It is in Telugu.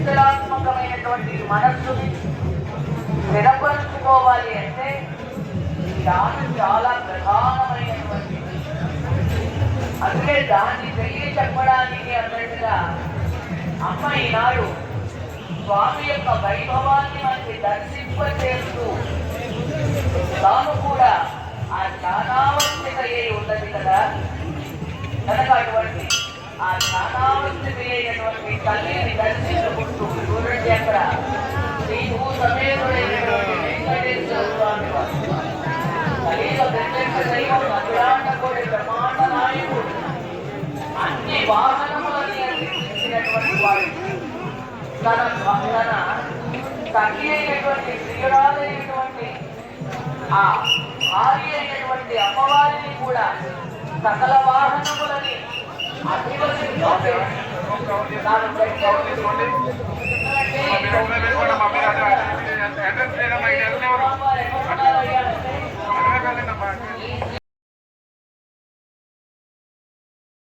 చంచలాత్మకమైనటువంటి మనస్సుని స్థిరపరుచుకోవాలి అంటే ధ్యానం చాలా ప్రధానమైనటువంటి. అందుకే దాన్ని తెలియ చెప్పడానికి అన్నట్టుగా అమ్మ ఈనాడు స్వామి యొక్క వైభవాన్ని మనకి దర్శింపచేస్తూ తాను కూడా ఆ జ్ఞానావస్థిత ఉన్నది కదా. కనుక అటువంటి ఆ జ్ఞానావస్థిత అయినటువంటి తల్లిని దర్శించుకుంటూ చూడండి, అక్కడ శ్రీభూ సమేతుడైనటువంటి వెంకటేశ్వర స్వామి వారు కలియుగ ప్రత్యక్ష దైవం, అఖిలాండ కోటి బ్రహ్మాండ నాయకుడు, అన్ని వాహనములని అందించినటువంటి వాడు తన తల్లి అయినటువంటి శ్రీరాలైనటువంటి ఆ భార్య అయినటువంటి అమ్మవారిని కూడా సకల వాహనములని అధివసించే